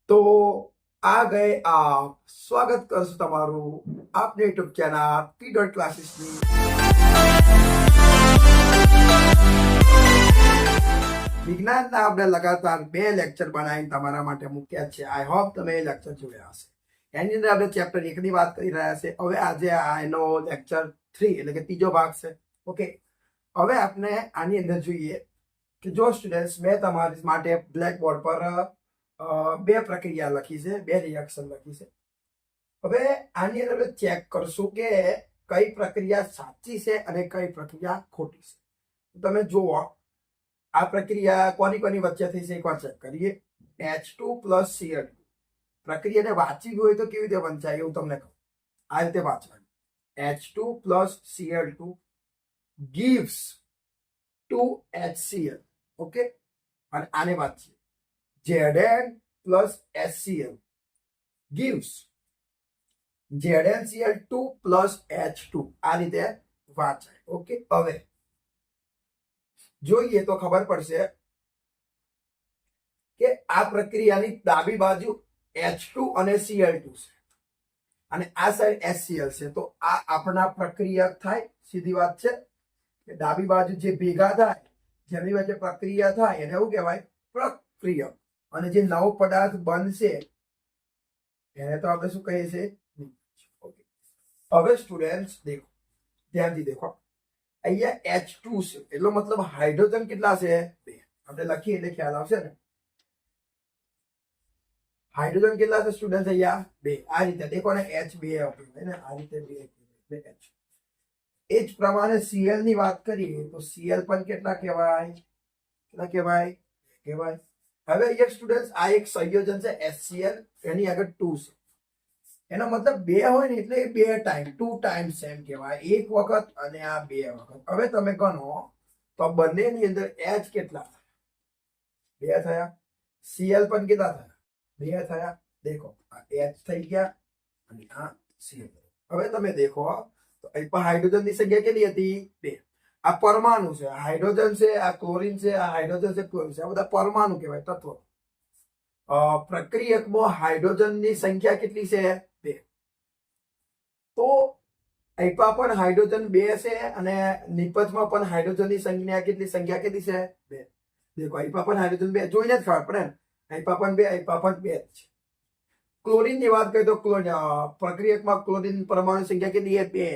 तो आ गए आप। स्वागत करશું તમારું આપની યુટ્યુબ ચેનલ પી ડોટ ક્લાસીસની વિજ્ઞાનના આપણે લગાતાર 2 લેક્ચર બનાવીને તમારા માટે મૂક્યા છે. આઈ હોપ તમે એ લેક્ચર જોયા હશે. એની અંદર આપણે ચેપ્ટર 1 ની વાત કરી રહ્યા છે. હવે આજે આનો લેક્ચર 3 એટલે કે ત્રીજો ભાગ છે. ઓકે, હવે આપણે આની અંદર જોઈએ કે જો સ્ટુડન્ટ્સ મેં તમારી માટે બ્લેક બોર્ડ પર 2 પ્રક્રિયા લખી છે, 2 રિએક્શન લખી છે. હવે આની અંદર ચેક કરશું કે કઈ પ્રક્રિયા સાચી છે અને કઈ પ્રક્રિયા ખોટી છે. તમે જુઓ આ પ્રક્રિયા કોની કોની વચ્ચે થઈ છે એકવાર ચેક કરીએ. H2 + Cl2 પ્રક્રિયાને વાંચવી હોય તો કેવી રીતે વંચાય એવું તમને કહું. આ રીતે વાંચવાનું. H2 + Cl2 gives 2HCl. Okay, અને આને વાંચીએ. Zn + HCl gives ZnCl2 + H2. આ રીતે વાંચાય. ઓકે, હવે જોઈએ તો ખબર પડશે કે આ પ્રક્રિયાની ડાબી બાજુ H2 અને Cl2 છે અને આ સાઈડ HCl છે. તો આ આપણા પ્રક્રિયા થાય. સીધી વાત છે કે ડાબી બાજુ જે ભેગા થાય, જેની વચ્ચે પ્રક્રિયા થાય એને એવું કહેવાય પ્રક્રિયક. અને જે નવો પદાર્થ બનશે એને તો આપણે શું કહીએ છીએ? હવે સ્ટુડન્ટ્સ દેખો, ધ્યાનથી દેખો. અહીંયા H2 છે એટલો મતલબ હાઇડ્રોજન કેટલા છે? 2. આપણે લખીએ એટલે ખ્યાલ આવશે ને. હાઇડ્રોજન કેટલા છે સ્ટુડન્ટ્સ? અહીંયા 2. આ રીતે દેખો ને, H2 ને આ રીતે 2 H. એ જ પ્રમાણે Cl ની વાત કરીએ તો Cl પણ કેટલા કહેવાય? કેટલા કહેવાય? કહેવાય. હવે અહીંયા સ્ટુડન્ટ્સ આ એક સંયોજન છે HCl, એની આગળ 2 છે. એનો મતલબ 2 હોય ને એટલે 2 ટાઈમ, 2 ટાઈમ્સ એમ કહેવાય. એક વખત અને આ 2 વખત. હવે તમે ગણો તો બંનેની અંદર H કેટલા થયા? 2 થયા. Cl પણ કેટલા થયા? 2 થયા. દેખો આ H થઈ ગયા અને આ Cl. હવે તમે દેખો તો અહીં હાઇડ્રોજન ની સંખ્યા કેટલી હતી? 2. આ પરમાણુ છે, હાઇડ્રોજન છે, આ ક્લોરીન છે, આ હાઇડ્રોજન છે, ક્લોરીન છે. આ બધા પરમાણુ કહેવાય, તત્વો. પ્રક્રિયકમાં હાઇડ્રોજન ની સંખ્યા કેટલી છે? 2. તો અહીં પણ હાઇડ્રોજન 2 છે અને નિપજમાં પણ હાઇડ્રોજન ની સંખ્યા કેટલી છે? 2. દેખો અહીં પણ હાઇડ્રોજન 2 જોઈને જ ખબર પડે ને. અહીં પણ 2, અહીં પણ 2 છે. ક્લોરીન ની વાત કરીએ તો પ્રક્રિયકમાં ક્લોરીન પરમાણુ સંખ્યા કેટલી છે? 2.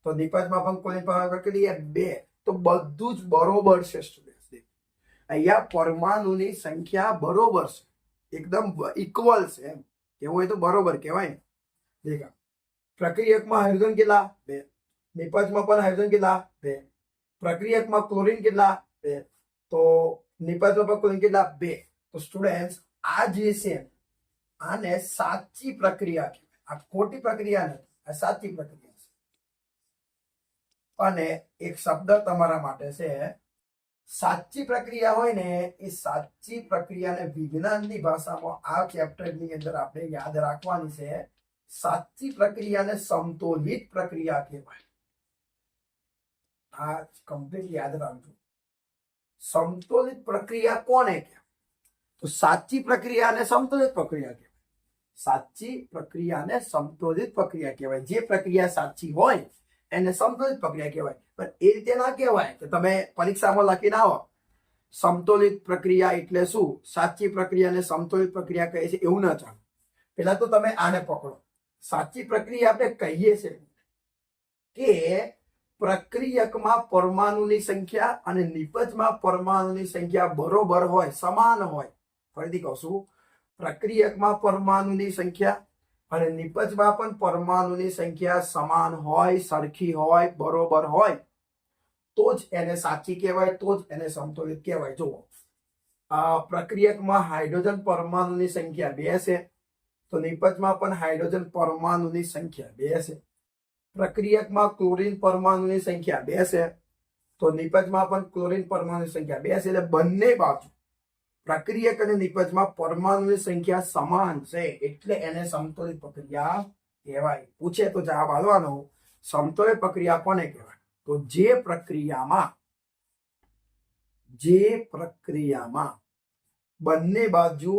તો નિપજમાં પણ ક્લોરીન પરમાણુ કેટલી છે? 2. તો બધું જ બરોબર છે સ્ટુડન્ટ્સ. અહીંયા પરમાણુની સંખ્યા બરોબર છે, એકદમ ઇક્વલ છે. એમ કેવું હોય તો બરોબર કહેવાય ને. દેખા પ્રક્રિયકમાં હાઇડ્રોજન કેટલા? 2. નિપજમાં પણ હાઇડ્રોજન કેટલા? 2. પ્રક્રિયકમાં ક્લોરીન કેટલા? 2. તો નિપજમાં પણ ક્લોરીન કેટલા? 2. તો સ્ટુડન્ટ્સ આ જે છે આને સાચી પ્રક્રિયા કહેવાય. આ ખોટી પ્રક્રિયા નથી, આ સાચી પ્રક્રિયા છે. અને એક શબ્દ તમારા માટે છે, સાચી પ્રક્રિયા હોય ને એ સાચી પ્રક્રિયાને વિજ્ઞાનની ભાષામાં આ ચેપ્ટરની અંદર આપણે યાદ રાખવાની છે. સાચી પ્રક્રિયાને સમતોલિત પ્રક્રિયા કહેવાય. આ કમ્પ્લીટ યાદ રાખજો. સમતોલિત પ્રક્રિયા કોને કહેવાય? તો સાચી પ્રક્રિયાને સમતોલિત પ્રક્રિયા કહેવાય. સાચી પ્રક્રિયાને સમતોલિત પ્રક્રિયા કહેવાય. જે પ્રક્રિયા સાચી હોય એને સમતોલિત પ્રક્રિયા કહેવાય. પણ એ રીતે ના કહેવાય કે તમે પરીક્ષામાં લખીને આવો સમતોલિત પ્રક્રિયા એટલે શું, સાચી પ્રક્રિયાને સમતોલિત પ્રક્રિયા કહે છે, એવું ના ચાલે. પેલા તો તમે આને પકડો. સાચી પ્રક્રિયા આપણે કહીએ છીએ કે પ્રક્રિયકમાં પરમાણુની સંખ્યા અને નિપજમાં પરમાણુની સંખ્યા બરોબર હોય, સમાન હોય. ફરીથી કહું છું, પ્રક્રિયકમાં પરમાણુની સંખ્યા અને નિપજમાં પણ પરમાણુની સંખ્યા સમાન હોય, સરખી હોય, બરોબર હોય તો જ એને સાચી કહેવાય, તો જ એને સમતોલિત કહેવાય. જુઓ પ્રક્રિયકમાં હાઇડ્રોજન પરમાણુની સંખ્યા 2 છે તો નિપજમાં પણ હાઇડ્રોજન પરમાણુની સંખ્યા 2 છે. પ્રક્રિયકમાં ક્લોરીન પરમાણુની સંખ્યા 2 છે તો નિપજમાં પણ ક્લોરીન પરમાણુની સંખ્યા 2 છે. એટલે બંને બાજુ પ્રક્રિયક અને નિપજમાં પરમાણુની સંખ્યા સમાન છે એટલે એને સમતોલિત પ્રક્રિયા કહેવાય. પૂછે તો જવાબ આપવાનો. સમતોલિત પ્રક્રિયા કોને કહેવાય? તો જે પ્રક્રિયામાં બંને બાજુ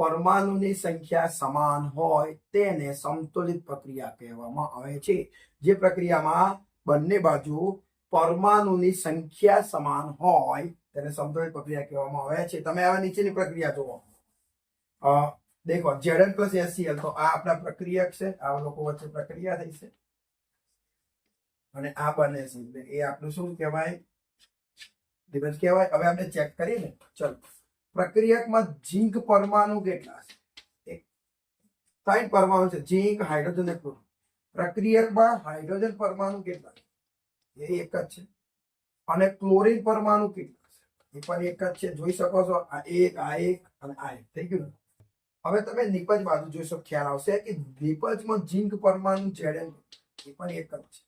પરમાણુની સંખ્યા સમાન હોય તેને સમતોલિત પ્રક્રિયા કહેવામાં આવે છે. જે પ્રક્રિયામાં બંને બાજુ પરમાણુની સંખ્યા સમાન હોય તેને સમતોલિત પ્રક્રિયા કહેવામાં આવે છે. તમે હવે નીચેની પ્રક્રિયા જુઓ. દેખો Zn પ્લસ HCl, તો આ આપણા પ્રક્રિયક છે, આ લોકો વચ્ચે પ્રક્રિયા થઈ છે અને આ બને છે એ આપણું શું કહેવાય? ડિફરન્સ કહેવાય. હવે આપણે ચેક કરીએ ને. ચલો, પ્રક્રિયકમાં ઝીંક પરમાણુ કેટલા છે? 3 પરમાણુ છે, ઝીંક, હાઇડ્રોજન અને ક્લોરીન. પ્રક્રિયકમાં હાઇડ્રોજન પરમાણુ કેટલા છે? એ એક જ છે. અને ક્લોરીન પરમાણુ કેટલા છે? એ પણ એક જ છે. જોઈ શકો છો, આ એક અને આ એક થઈ ગયું. હવે તમે નિપજ બાજુ જોશો, ખ્યાલ આવશે કે નિપજમાં ઝીંક પરમાણુ Zn એ પણ એક જ છે.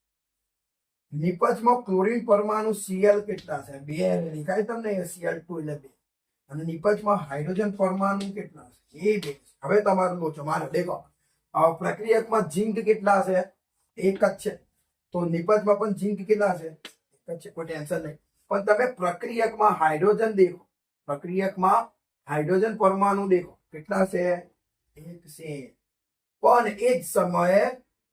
નિપજમાં ક્લોરીન પરમાણુ Cl કેટલા છે? 2 દેખાય તમને? Cl2 એટલે 2. અને નિપજમાં હાઇડ્રોજન પરમાણુ કેટલા છે? એ 2. હવે તમારું લોચો મારો દેખો. પ્રક્રિયકમાં ઝીંક કેટલા છે? એક જ છે. તો નિપજમાં પણ ઝીંક કેટલા છે? એક જ છે. કોઈ ટેન્શન નહીં. પણ તમે પ્રક્રિયકમાં હાઇડ્રોજન દેખો, પ્રક્રિયકમાં હાઇડ્રોજન પરમાણુ દેખો કેટલા છે? એક છે. પણ એ જ સમયે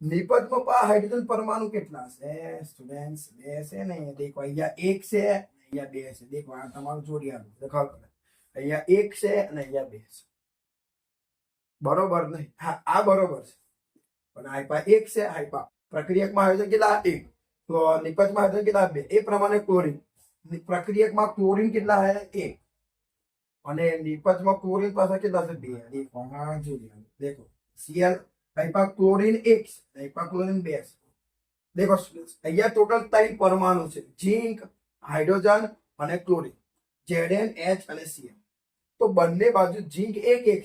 નિપજમાં પણ હાઇડ્રોજન પરમાણુ કેટલા છે? સ્ટુડન્ટ્સ 2 છે ને. દેખો અહીંયા 1 છે, અહીંયા 2 છે. દેખો આ તમારું જોડિયાનું દેખાવ કરે. અહીંયા 1 છે અને અહીંયા 2 છે. બરોબર નહીં? હા, આ બરોબર છે. પણ હાઈપા 1 છે. હાઈપા પ્રક્રિયકમાં હાઇડ્રોજન કેટલા? 1. તો નિપજમાં હાઇડ્રોજન કેટલા? 2. એ પ્રમાણે ક્લોરીન. પ્રક્રિયકમાં ક્લોરીન કેટલા છે? 1. અને નિપજમાં ક્લોરીન પાસે કેટલા છે? 2. દેખો હા જોડિયાનું. દેખો Cl હાઈપા ક્લોરીન 1 છે, હાઈપા ક્લોરીન 2 છે. દેખો અહીંયા ટોટલ 3 પરમાણુ છે, ઝીંક, હાઇડ્રોજન અને ક્લોરીન, Zn, H અને Cl. તો બંને બાજુ ઝીંક 1 છે,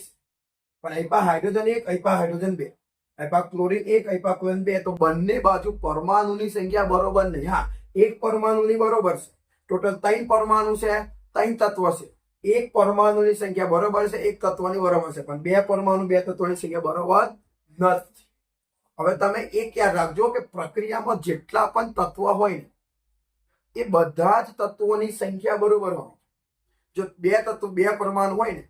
પણ હાઈપા હાઇડ્રોજન 1, હાઈપા હાઇડ્રોજન 2, હાઈપા ક્લોરીન 1, હાઈપા ક્લોરીન 2. તો બંને બાજુ પરમાણુની સંખ્યા બરોબર નહીં. હા, એક પરમાણુની બરોબર છે. ટોટલ 3 પરમાણુ છે, 3 તત્વ છે. એક પરમાણુની સંખ્યા બરોબર છે, એક તત્વની બરોબર છે, પણ 2 પરમાણુ 2 તત્વની સંખ્યા બરોબર નથી. હવે તમે એક યાદ રાખજો કે પ્રક્રિયામાં જેટલા પણ તત્વ હોય ને એ બધા જ તત્વોની સંખ્યા બરોબર હોય. જો 2 પરમાણુ હોય ને,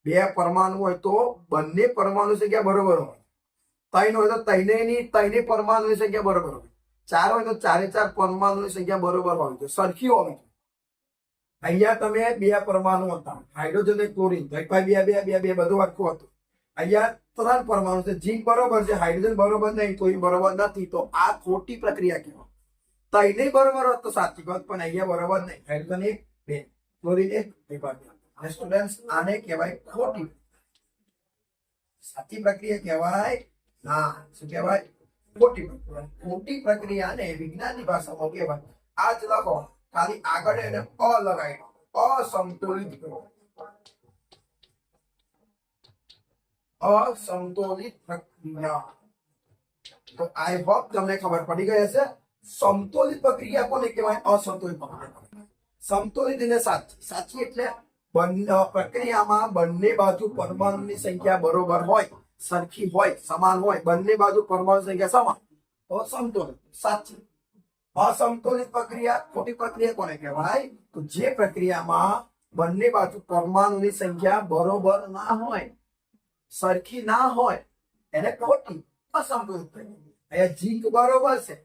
2 પરમાણુ હોય તો બંને પરમાણુ સંખ્યા બરોબર હોય. 3 હોય તો ત્રણેય પરમાણુની સંખ્યા બરોબર હોય. 4 હોય તો 4 પરમાણુની સંખ્યા બરોબર હોય, તો સરખી હોવી. અહીંયા તમે 2 પરમાણુ હતા, હાઇડ્રોજન અને ક્લોરીન, તો 2 બધું આખું હતું. અહીંયા 3 પરમાણુ છે, ઝીંક બરોબર છે, હાઇડ્રોજન બરોબર નહીં, તો એ બરોબર નથી. તો આ ખોટી પ્રક્રિયા કહેવાય. ત્રણેય બરોબર હોત તો સાચી વાત, પણ અહીંયા બરોબર નહીં. Hydrogen 1, 2, chlorine 1. સ્ટુડન્ટ્સ આને કહેવાય ખોટી. સાચી પ્રક્રિયા કહેવાય ના. શું કહેવાય? ખોટી પ્રક્રિયા. ખોટી પ્રક્રિયાને વિજ્ઞાનની ભાષામાં કહેવાય. આ જ લખો, ખાલી આગળ એને અ લગાવી, અસંતુલિત કરો. અસંતુલિત પ્રક્રિયા. તો આઈ હોપ તમને ખબર પડી ગઈ હશે. સમતોલિત પ્રક્રિયા કોને કહેવાય? અસંતુલિત પ્રક્રિયા. સમતોલિત એટલે સાચી. સાચી એટલે પ્રક્રિયામાં બંને બાજુ પરમાણુની સંખ્યા બરોબર હોય, સરખી હોય, સમાન હોય. બંને બાજુ પરમાણુ સંખ્યા સમાન, તો સમતોલિત સાચી. અસમતોલિત પ્રક્રિયા, ખોટી પ્રક્રિયા કોને કહેવાય? તો જે પ્રક્રિયામાં બંને બાજુ પરમાણુની સંખ્યા બરોબર ના હોય, સરખી ના હોય, એને ખોટી અસમતોલિત પ્રક્રિયા. અહીંયા ઝીંક બરોબર છે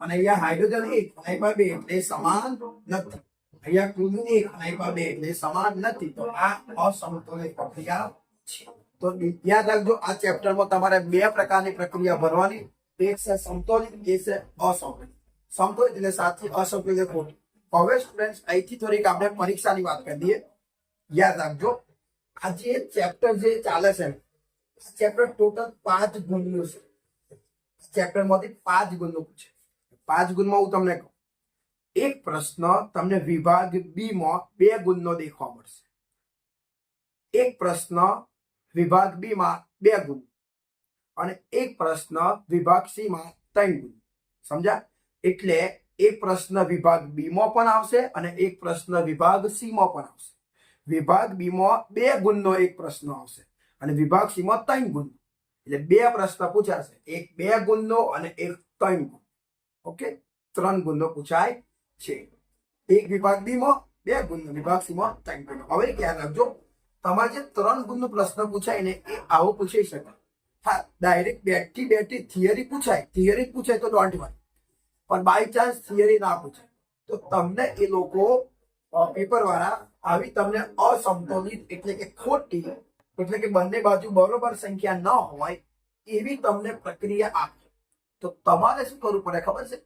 અને અહીંયા હાઇડ્રોજન 1, હાઈપા 2 એટલે સમાન નથી. અહીંયા ક્લોરીન 1, હાઈપા 2 એટલે સમાન નથી. તો આ અસમતોલિત પ્રક્રિયા છે. તો યાદ રાખજો, આ ચેપ્ટરમાં તમારે 2 પ્રકારની પ્રક્રિયા ભરવાની. એક છે સમતોલિત, એક છે અસમતોલિત. સમતોલિત એટલે સાચી, અસમતોલિત એટલે ખોટી. હવે સ્ટુડન્ટ્સ અહીંથી થોડીક આપણે પરીક્ષાની વાત કરી દઈએ. યાદ રાખજો, આ જે ચેપ્ટર જે ચાલે છે, ચેપ્ટર ટોટલ 5 ગુણનું છે. ચેપ્ટરમાંથી 5 ગુણનું પૂછે. 5 ગુણમાં હું તમને કહું, એક પ્રશ્ન તમને વિભાગ બી માં 2 ગુણનો દેખવા મળશે. એક પ્રશ્ન વિભાગ બી માં 2 ગુણ અને એક પ્રશ્ન વિભાગ સી માં 3 ગુણ. સમજ્યા? એટલે એક પ્રશ્ન વિભાગ બી માં પણ આવશે અને એક પ્રશ્ન વિભાગ સી માં પણ આવશે. વિભાગ બી માં 2 ગુણનો એક પ્રશ્ન આવશે અને વિભાગ સી માં 3 ગુણ. એટલે 2 પ્રશ્ન પૂછાશે, એક 2 ગુણનો અને એક 3 ગુણ. ઓકે, 3 ગુણનો પૂછાય છે. એક વિભાગ બી માં 2 ગુણનો, વિભાગ સી માં 3 ગુણનો. હવે ખ્યાલ રાખજો, તમારે જે 3 ગુણનો પ્રશ્ન પૂછાય ને એ આવો પૂછાઈ શકે. હા, ડાયરેક્ટ બેઠી થિયરી પૂછાય તો ડોન્ટ વરી. પણ બાય ચાન્સ થિયરી ના પૂછાય તો તમને એ લોકો પેપર વાળા આવી તમને અસમતોલિત એટલે કે ખોટી એટલે કે બંને બાજુ બરોબર સંખ્યા ન હોય એવી તમને પ્રક્રિયા આપે. તો તમારે શું કરવું પડે ખબર છે?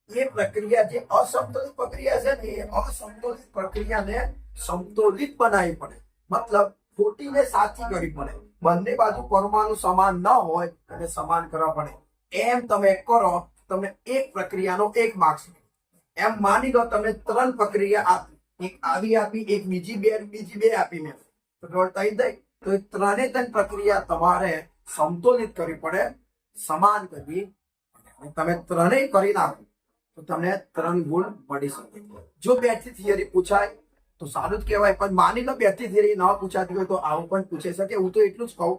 એ પ્રક્રિયા જે અસમતોલિત પ્રક્રિયા છે ને એ અસમતોલિત પ્રક્રિયાને સમતોલિત બનાવવી પડે. મતલબ ખોટીને સાચી કરવી પડે. બંને બાજુ પરમાણુ સમાન ન હોય અને સમાન કરવા પડે. એમ તમે કરો તમે એક પ્રક્રિયાનો 1 માર્ક્સ. એમ માની લો તમે 3 પ્રક્રિયા આપી, એક આવી આપી, એક બીજી બે આપી મેં, તો ટોટલ થઈ જાય. તો 3 પ્રક્રિયા તમારે સમતોલિત કરવી પડે, સમાન કરવી. તમે 3 કરી નાખો તો તમને 3 ગુણ મળી શકે. જો બેઠી થિયરી પૂછાય તો સારું જ કહેવાય. પણ માની લો બેઠી થિયરી ન પૂછાતી હોય તો આવું પણ પૂછી શકે. હું તો એટલું જ કહું,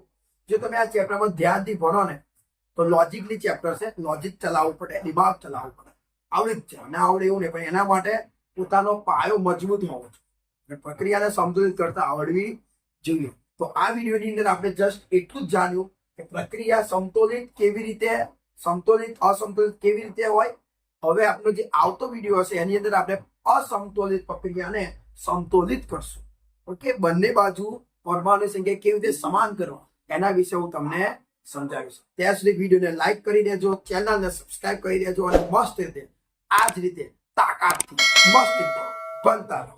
જો તમે આ ચેપ્ટરમાં ધ્યાનથી ભણો ને તો લોજિકલી ચેપ્ટર છે. લોજિક ચલાવવું પડે, દિમાગ ચલાવવું પડે. આવડે જ છે, ના આવડે એવું નહીં, પણ એના માટે પોતાનો પાયો મજબૂત હોવો જોઈએ. પ્રક્રિયાને સંતુલિત કરતા આવડવી જોઈએ. તો આ વિડીયોની અંદર આપણે જસ્ટ એટલું જ જાણ્યું કે પ્રક્રિયા સમતોલિત અસમતોલિત કેવી રીતે હોય. હવે આપણો જે આવતો વિડીયો હશે એની અંદર આપણે અસમતોલિત પ્રક્રિયાને સમતોલિત કરશું. ઓકે, બંને બાજુ પરમાણુ સંખ્યા કેવી રીતે સમાન કરવા એના વિશે હું તમને સમજાવીશ. ત્યાં સુધી વિડીયોને લાઈક કરી દેજો, ચેનલને સબસ્ક્રાઇબ કરી દેજો અને મસ્ત રીતે આ જ રીતે તાકાતથી મસ્ત રીતે બનતા રહો.